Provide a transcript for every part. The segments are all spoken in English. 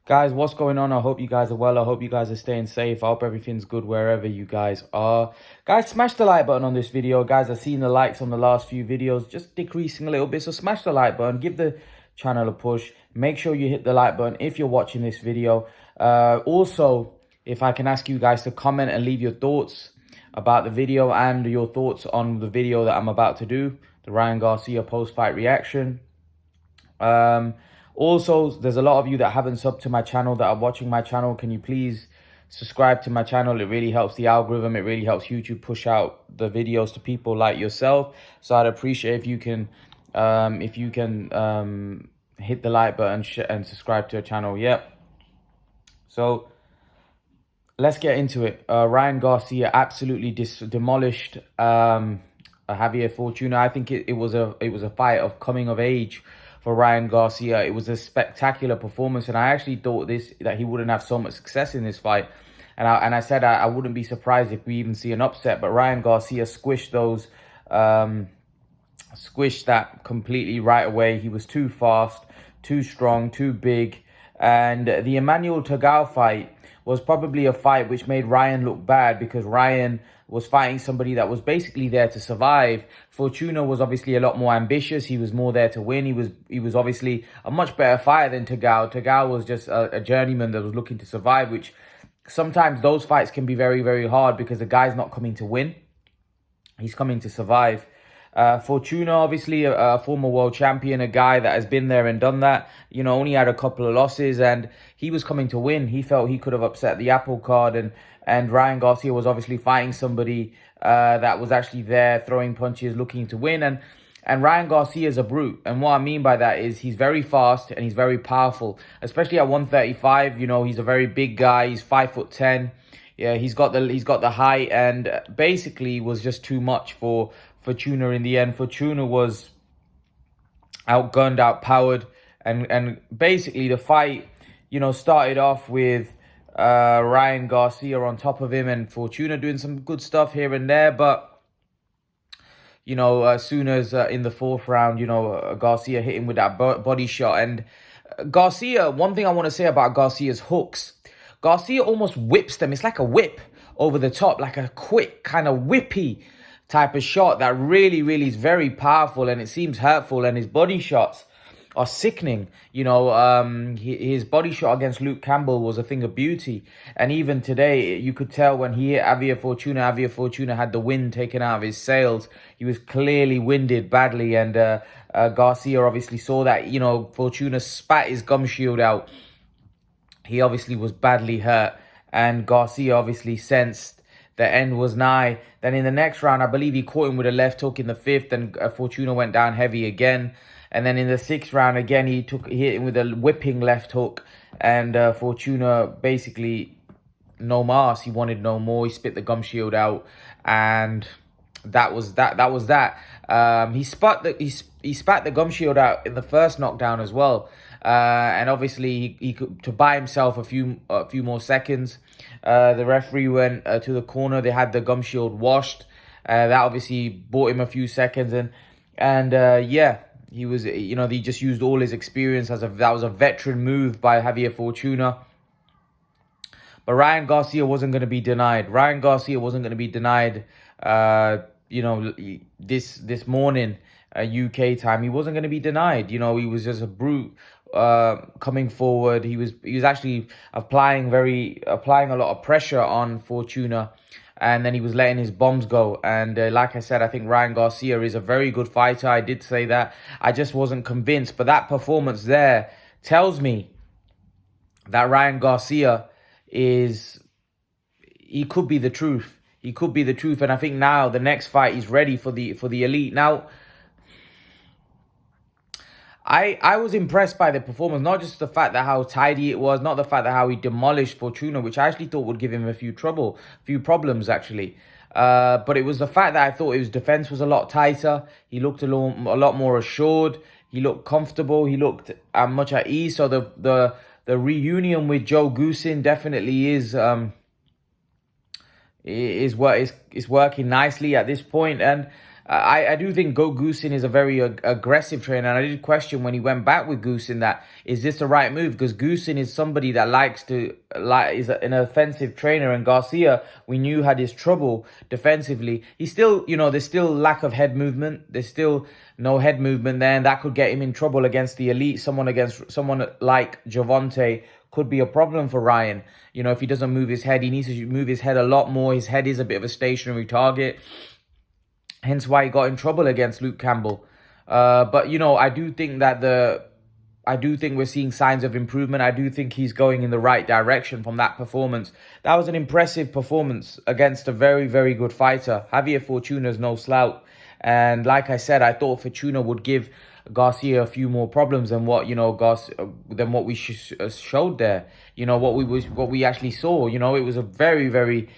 Guys, what's going on? I hope you guys are well. I hope you guys are staying safe. I hope everything's good wherever you guys are. Guys, smash the like button on this video. Guys, I've seen the likes on the last few videos just decreasing a little bit. So smash the like button. Give the channel a push. Make sure you hit the like button if you're watching this video. Also, if I can ask you guys to comment and leave your thoughts about the video and your thoughts on the video that I'm about to do. The Ryan Garcia post-fight reaction. Also, there's a lot of you that haven't subbed to my channel that are watching my channel. Can you please subscribe to my channel? It really helps the algorithm. It really helps YouTube push out the videos to people like yourself. So I'd appreciate if you can hit the like button and subscribe to the channel. Yep. So let's get into it. Ryan Garcia absolutely demolished Javier Fortuna. I think it was a fight of coming of age for Ryan Garcia. It was a spectacular performance, and I actually thought that he wouldn't have so much success in this fight. And I said I wouldn't be surprised if we even see an upset. But Ryan Garcia squished that completely right away. He was too fast, too strong, too big. And the Emmanuel Tagau fight was probably a fight which made Ryan look bad, because Ryan was fighting somebody that was basically there to survive. Fortuna was obviously a lot more ambitious. He was more there to win. He was obviously a much better fighter than Tagau. Tagau was just a journeyman that was looking to survive, which sometimes those fights can be very, very hard because the guy's not coming to win. He's coming to survive. Fortuna, obviously a former world champion, a guy that has been there and done that, you know, only had a couple of losses, and he was coming to win. He felt he could have upset the apple cart, and Ryan Garcia was obviously fighting somebody that was actually there, throwing punches, looking to win. And Ryan Garcia is a brute. And what I mean by that is he's very fast and he's very powerful, especially at 135. You know, he's a very big guy. He's 5'10". Yeah, he's got the height, and basically was just too much for Fortuna in the end. Fortuna was outgunned, outpowered, and basically the fight, you know, started off with Ryan Garcia on top of him and Fortuna doing some good stuff here and there, but you know, as soon as in the fourth round, you know, Garcia hit him with that body shot. And Garcia, one thing I want to say about Garcia's hooks, Garcia almost whips them. It's like a whip over the top, like a quick kind of whippy type of shot that really, really is very powerful, and it seems hurtful. And his body shots are sickening. You know, his body shot against Luke Campbell was a thing of beauty. And even today, you could tell when he hit Javier Fortuna had the wind taken out of his sails. He was clearly winded badly, and Garcia obviously saw that. You know, Fortuna spat his gum shield out. He obviously was badly hurt, and Garcia obviously sensed the end was nigh. Then in the next round, I believe he caught him with a left hook in the fifth, and Fortuna went down heavy again. And then in the sixth round, again, he hit him with a whipping left hook, and Fortuna basically no mas. He wanted no more. He spit the gum shield out, and that was that. He spat the gum shield out in the first knockdown as well, and obviously he could, to buy himself a few more seconds. The referee went to the corner. They had the gum shield washed. That obviously bought him a few seconds, and yeah, he was, you know, he just used all his experience that was a veteran move by Javier Fortuna. But Ryan Garcia wasn't going to be denied. Ryan Garcia wasn't going to be denied. You know, this morning, UK time, he wasn't going to be denied. You know, he was just a brute coming forward. He was actually applying a lot of pressure on Fortuna, and then he was letting his bombs go. And like I said, I think Ryan Garcia is a very good fighter. I did say that. I just wasn't convinced. But that performance there tells me that Ryan Garcia he could be the truth. He could be the truth. And I think now the next fight he's ready for the elite. Now, I was impressed by the performance, not just the fact that how tidy it was, not the fact that how he demolished Fortuna, which I actually thought would give him a few problems actually. But it was the fact that I thought his defense was a lot tighter. He looked a lot more assured. He looked comfortable. He looked much at ease. So the reunion with Joe Goosin definitely is working nicely at this point. And I do think Go Goosin is a very aggressive trainer, and I did question when he went back with Goosin that is this the right move, because Goosin is somebody that is an offensive trainer, and Garcia we knew had his trouble defensively. He's still, there's still lack of head movement. There's still no head movement there, and that could get him in trouble against the elite. Someone like Javante could be a problem for Ryan. If he doesn't move his head, he needs to move his head a lot more. His head is a bit of a stationary target. Hence why he got in trouble against Luke Campbell. But, I do think we're seeing signs of improvement. I do think he's going in the right direction from that performance. That was an impressive performance against a very, very good fighter. Javier Fortuna is no slouch. And like I said, I thought Fortuna would give Garcia a few more problems than what we showed there. What we actually saw. It was a very, very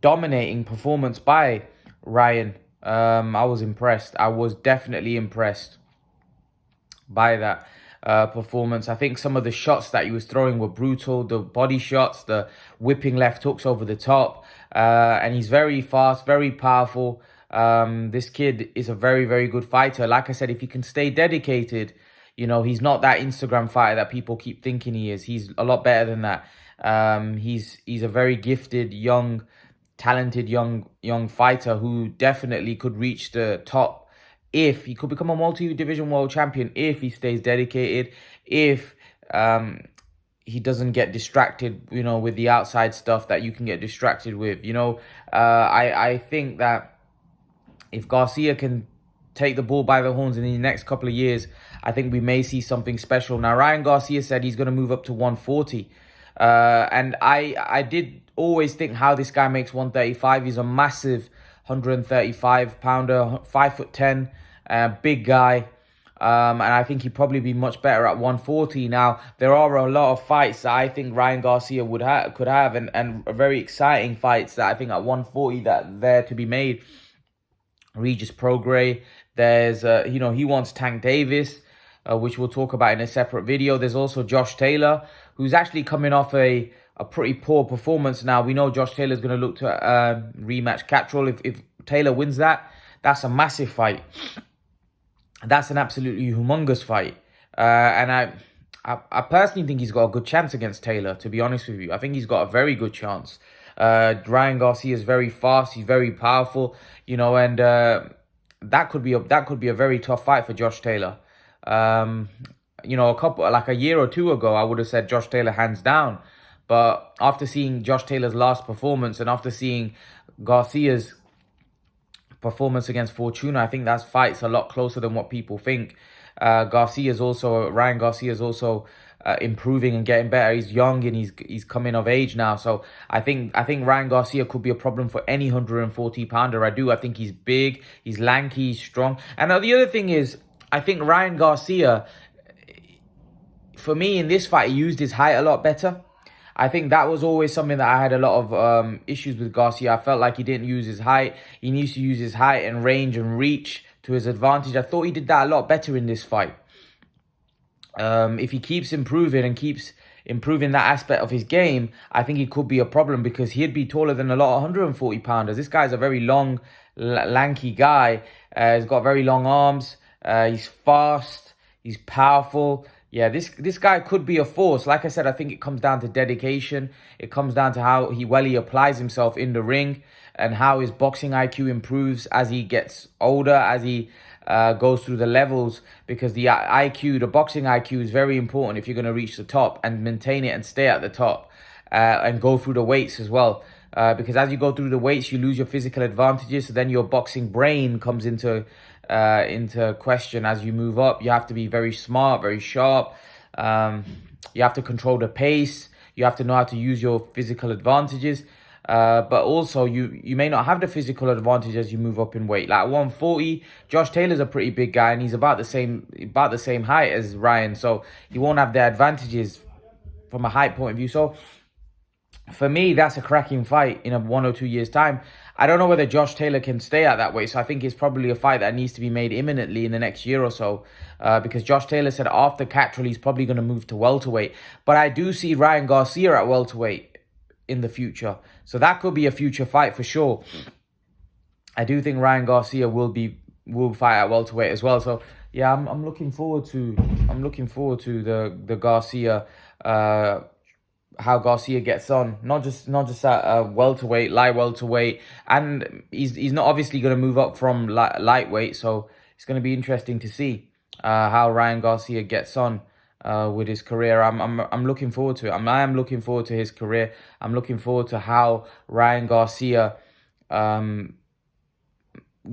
dominating performance by Ryan. I was impressed. I was definitely impressed by that performance. I think some of the shots that he was throwing were brutal. The body shots, the whipping left hooks over the top. And he's very fast, very powerful. This kid is a very, very good fighter. Like I said, if he can stay dedicated, he's not that Instagram fighter that people keep thinking he is. He's a lot better than that. He's a very gifted, talented young fighter who definitely could reach the top if he could become a multi-division world champion, if he stays dedicated, if he doesn't get distracted, with the outside stuff that you can get distracted with. I think that if Garcia can take the bull by the horns in the next couple of years, I think we may see something special. Now, Ryan Garcia said he's going to move up to 140. And I did always think how this guy makes 135. He's a massive 135 pounder, 5'10", big guy. And I think he'd probably be much better at 140. Now, there are a lot of fights that I think Ryan Garcia could have, and very exciting fights that I think at 140 that there to be made. Regis Prograis. There's, he wants Tank Davis, which we'll talk about in a separate video. There's also Josh Taylor, who's actually coming off a pretty poor performance. Now, we know Josh Taylor's going to look to rematch Cattrall. If Taylor wins that, that's a massive fight. That's an absolutely humongous fight. And I personally think he's got a good chance against Taylor, to be honest with you. I think he's got a very good chance. Ryan Garcia is very fast. He's very powerful, and that could be a very tough fight for Josh Taylor. A year or two ago, I would have said Josh Taylor hands down. But after seeing Josh Taylor's last performance and after seeing Garcia's performance against Fortuna, I think that fight's a lot closer than what people think. Ryan Garcia is also improving and getting better. He's young and he's coming of age now. So I think Ryan Garcia could be a problem for any 140 pounder. I think he's big, he's lanky, he's strong. And now the other thing is, I think Ryan Garcia, for me in this fight, he used his height a lot better. I think that was always something that I had a lot of issues with Garcia. I felt like he didn't use his height. He needs to use his height and range and reach to his advantage. I thought he did that a lot better in this fight. If he keeps improving and keeps improving that aspect of his game, I think he could be a problem because he'd be taller than a lot of 140 pounders. This guy's a very long, lanky guy. He's got very long arms. He's fast. He's powerful. Yeah, this guy could be a force. Like I said, I think it comes down to dedication. It comes down to how he applies himself in the ring and how his boxing IQ improves as he gets older, as he goes through the levels, because the boxing IQ is very important if you're going to reach the top and maintain it and stay at the top and go through the weights as well. Because as you go through the weights, you lose your physical advantages. So then your boxing brain comes into question as you move up. You have to be very smart, very sharp. You have to control the pace. You have to know how to use your physical advantages. But also you may not have the physical advantage as you move up in weight. Like 140, Josh Taylor's a pretty big guy and he's about the same height as Ryan. So he won't have the advantages from a height point of view. So for me, that's a cracking fight in 1 or 2 years' time. I don't know whether Josh Taylor can stay at that weight. So I think it's probably a fight that needs to be made imminently in the next year or so. Because Josh Taylor said after Cattrall, he's probably going to move to welterweight. But I do see Ryan Garcia at welterweight in the future. So that could be a future fight for sure. I do think Ryan Garcia will be will fight at welterweight as well. So yeah, I'm looking forward to the Garcia, how Garcia gets on, not just at welterweight, light welterweight, and he's not obviously going to move up from lightweight, so it's going to be interesting to see how Ryan Garcia gets on with his career. I'm looking forward to it. I am looking forward to his career. I'm looking forward to how Ryan Garcia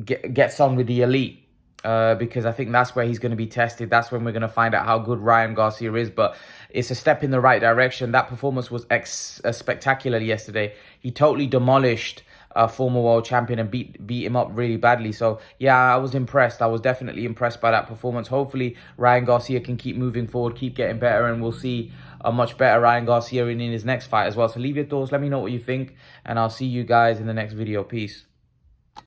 gets on with the elite. Because I think that's where he's going to be tested. That's when we're going to find out how good Ryan Garcia is. But it's a step in the right direction. That performance was spectacular yesterday. He totally demolished a former world champion and beat him up really badly. So yeah, I was impressed. I was definitely impressed by that performance. Hopefully Ryan Garcia can keep moving forward, keep getting better, and we'll see a much better Ryan Garcia in his next fight as well. So leave your thoughts. Let me know what you think, and I'll see you guys in the next video. Peace.